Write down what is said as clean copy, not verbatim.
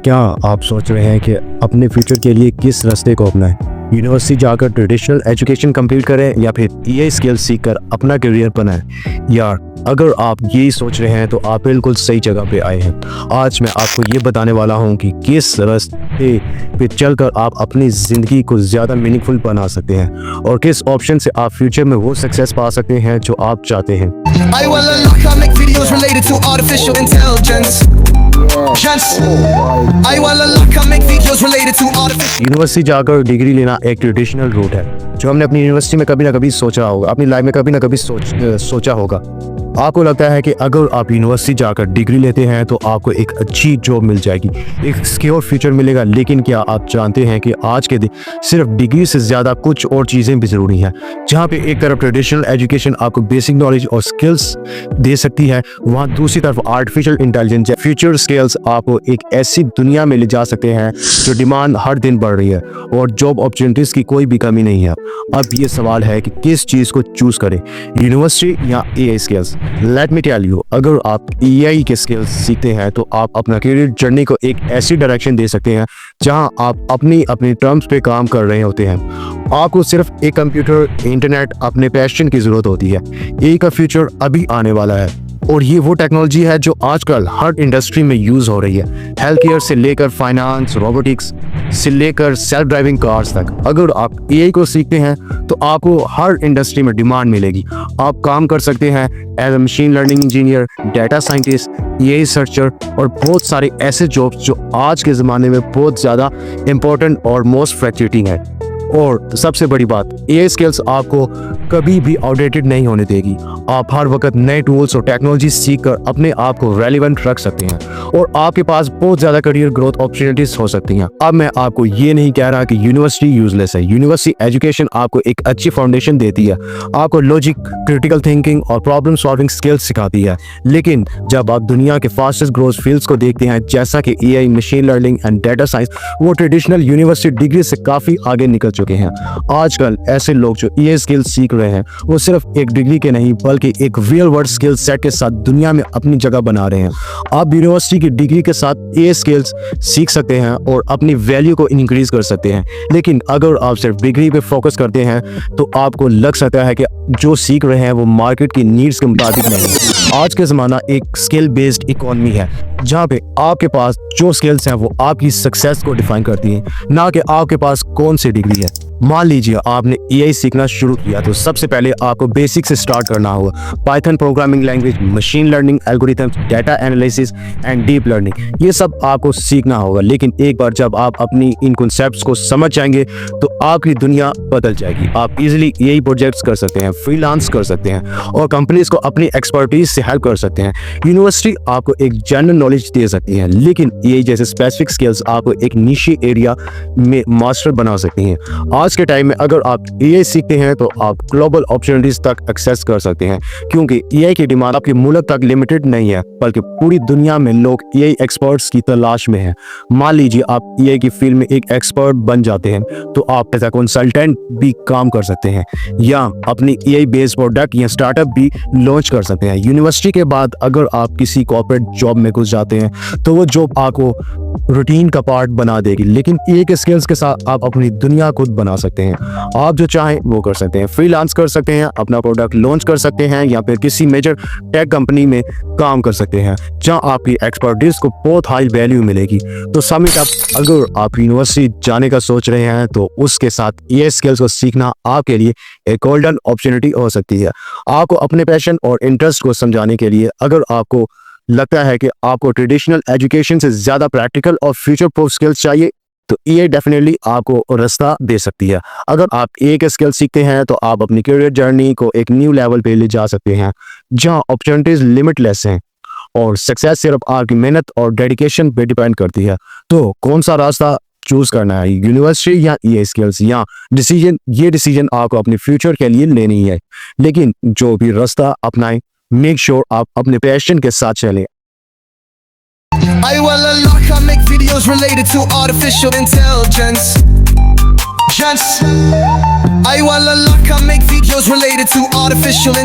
क्या आप सोच रहे हैं कि अपने फ्यूचर के लिए किस रास्ते को अपनाएं? यूनिवर्सिटी जाकर ट्रेडिशनल एजुकेशन कंप्लीट करें या फिर ईआई स्किल सीखकर अपना करियर बनाएं? यार, अगर आप यही सोच रहे हैं तो आप बिल्कुल सही जगह पे आए हैं। आज मैं आपको ये बताने वाला हूँ कि किस रास्ते पे चलकर आप अपनी ज़िंदगी को ज़्यादा मीनिंगफुल बना सकते हैं और किस ऑप्शन से आप फ्यूचर में वो सक्सेस पा सकते हैं जो आप चाहते हैं। यूनिवर्सिटी जाकर डिग्री लेना एक ट्रेडिशनल रूट है जो हमने अपनी यूनिवर्सिटी में कभी ना कभी सोचा होगा, अपनी लाइफ में कभी ना कभी सोचा होगा। आपको लगता है कि अगर आप यूनिवर्सिटी जाकर डिग्री लेते हैं तो आपको एक अच्छी जॉब मिल जाएगी, एक सिक्योर फ्यूचर मिलेगा। लेकिन क्या आप जानते हैं कि आज के दिन सिर्फ डिग्री से ज़्यादा कुछ और चीज़ें भी ज़रूरी हैं। जहाँ पे एक तरफ ट्रेडिशनल एजुकेशन आपको बेसिक नॉलेज और स्किल्स दे सकती है, वहाँ दूसरी तरफ आर्टिफिशियल इंटेलिजेंस या फ्यूचर स्किल्स आपको एक ऐसी दुनिया में ले जा सकते हैं जो डिमांड हर दिन बढ़ रही है और जॉब अपॉर्चुनिटीज़ की कोई भी कमी नहीं है। अब ये सवाल है कि किस चीज़ को चूज़ करें, यूनिवर्सिटी या AI skills. Let me tell you, अगर आप एआई के स्किल्स सीखते हैं तो आप अपना करियर जर्नी को एक ऐसी डायरेक्शन दे सकते हैं जहां आप अपनी टर्म्स पे काम कर रहे होते हैं। आपको सिर्फ एक कंप्यूटर, इंटरनेट, अपने पैशन की जरूरत होती है। एआई का फ्यूचर अभी आने वाला है और ये वो टेक्नोलॉजी है जो आजकल हर इंडस्ट्री में यूज हो रही है, हेल्थ केयर से लेकर फाइनेंस, रोबोटिक्स से लेकर सेल्फ ड्राइविंग कार्स तक। अगर आप एआई को सीखते हैं तो आपको हर इंडस्ट्री में डिमांड मिलेगी। आप काम कर सकते हैं as a machine learning engineer, data scientist, AI researcher और बहुत सारे ऐसे जॉब्स जो आज के ज़माने में बहुत ज़्यादा इंपॉर्टेंट और मोस्ट फ्लैक्चुएटिंग है। और सबसे बड़ी बात, एआई स्किल्स आपको कभी भी आउटडेटेड नहीं होने देगी। आप हर वक्त नए टूल्स और टेक्नोलॉजी सीखकर अपने आप को रेलेवेंट रख सकते हैं और आपके पास बहुत ज़्यादा करियर ग्रोथ अपॉर्चुनिटीज हो सकती हैं। अब मैं आपको ये नहीं कह रहा कि यूनिवर्सिटी यूजलेस है। यूनिवर्सिटी एजुकेशन आपको एक अच्छी फाउंडेशन देती है, आपको लॉजिक, क्रिटिकल थिंकिंग और प्रॉब्लम सॉल्विंग स्किल्स सिखाती है। लेकिन जब आप दुनिया के फास्टेस्ट ग्रोथ फील्ड्स को देखते हैं जैसा कि AI, machine learning and data science, वो ट्रेडिशनल यूनिवर्सिटी डिग्री से काफ़ी आगे निकल चुके हैं। आजकल ऐसे लोग जो एआई स्किल्स सीख रहे हैं वो सिर्फ एक डिग्री के नहीं बल्कि एक रियल वर्ल्ड स्किल सेट के साथ दुनिया में अपनी जगह बना रहे हैं। आप यूनिवर्सिटी की डिग्री के साथ एआई स्किल्स सीख सकते हैं और अपनी वैल्यू को इंक्रीज कर सकते हैं। लेकिन अगर आप सिर्फ डिग्री पे फोकस करते हैं तो आपको लग सकता है कि जो सीख रहे हैं वो मार्केट की नीड्स के मुताबिक नहीं। आज का ज़माना एक स्किल बेस्ड इकोनॉमी है जहाँ पे आपके पास जो स्किल्स हैं वो आपकी सक्सेस को डिफाइन करती हैं, ना कि आपके पास कौन सी डिग्री है। मान लीजिए आपने एआई सीखना शुरू किया तो सबसे पहले आपको बेसिक से स्टार्ट करना होगा। Python programming language, machine learning algorithms, data analysis and deep learning, ये सब आपको सीखना होगा। लेकिन एक बार जब आप अपनी इन कॉन्सेप्ट्स को समझ जाएंगे तो आपकी दुनिया बदल जाएगी। आप इजीली एआई प्रोजेक्ट्स कर सकते हैं, फ्रीलांस कर सकते हैं और कंपनीज को अपनी एक्सपर्टीज से हेल्प कर सकते हैं। यूनिवर्सिटी आपको एक जनरल नॉलेज दे सकती है, लेकिन एआई जैसे स्पेसिफिक स्किल्स आपको एक निशी एरिया में मास्टर बना सकती हैं। आज के टाइम में अगर आप एआई सीखते हैं तो आप ग्लोबल अपॉर्चुनिटीज तक एक्सेस कर सकते हैं, क्योंकि एआई की डिमांड आपके मुल्क तक लिमिटेड नहीं है बल्कि पूरी दुनिया में लोग एआई एक्सपर्ट्स की तलाश में हैं। मान लीजिए आप एआई की फील्ड में एक एक्सपर्ट बन जाते हैं तो आप एज अ कंसल्टेंट भी काम कर सकते हैं या अपनी एआई बेस्ड प्रोडक्ट या स्टार्टअप भी लॉन्च कर सकते हैं। यूनिवर्सिटी के बाद अगर आप किसी कॉर्पोरेट जॉब में घुस जाते हैं तो वो जॉब आपको रूटीन का पार्ट बना देगी, लेकिन एआई के स्किल्स के साथ आप अपनी दुनिया खुद बना सकते हैं। आप जो चाहें वो कर सकते हैं, फ्रीलांस कर सकते हैं, अपना प्रोडक्ट लॉन्च कर सकते हैं या फिर किसी मेजर टेक कंपनी में काम कर सकते हैं जहां आपकी एक्सपर्टीज को बहुत हाई वैल्यू मिलेगी। तो समिट अप, अगर आप यूनिवर्सिटी जाने का सोच रहे हैं तो उसके साथ एआई स्किल्स को सीखना आपके लिए एक गोल्डन अपॉर्चुनिटी हो सकती है। आपको अपने पैशन और इंटरेस्ट को समझाने के लिए अगर आपको लगता है कि आपको ट्रेडिशनल एजुकेशन से ज़्यादा प्रैक्टिकल और फ्यूचर प्रूफ स्किल्स चाहिए तो एआई डेफिनेटली आपको रास्ता दे सकती है। अगर आप एआई के स्किल सीखते हैं तो आप अपनी करियर जर्नी को एक न्यू लेवल पे ले जा सकते हैं जहां अपॉर्चुनिटीज लिमिटलेस हैं और सक्सेस सिर्फ आपकी मेहनत और डेडिकेशन पे डिपेंड करती है। तो कौन सा रास्ता चूज करना है, यूनिवर्सिटी या एआई स्किल्स? या ये डिसीजन आपको अपने फ्यूचर के लिए लेनी है। लेकिन जो भी रास्ता अपनाएं, मेक श्योर आप अपने पैशन के साथ चलें। I make videos related to artificial intelligence. I make videos related to artificial intelligence.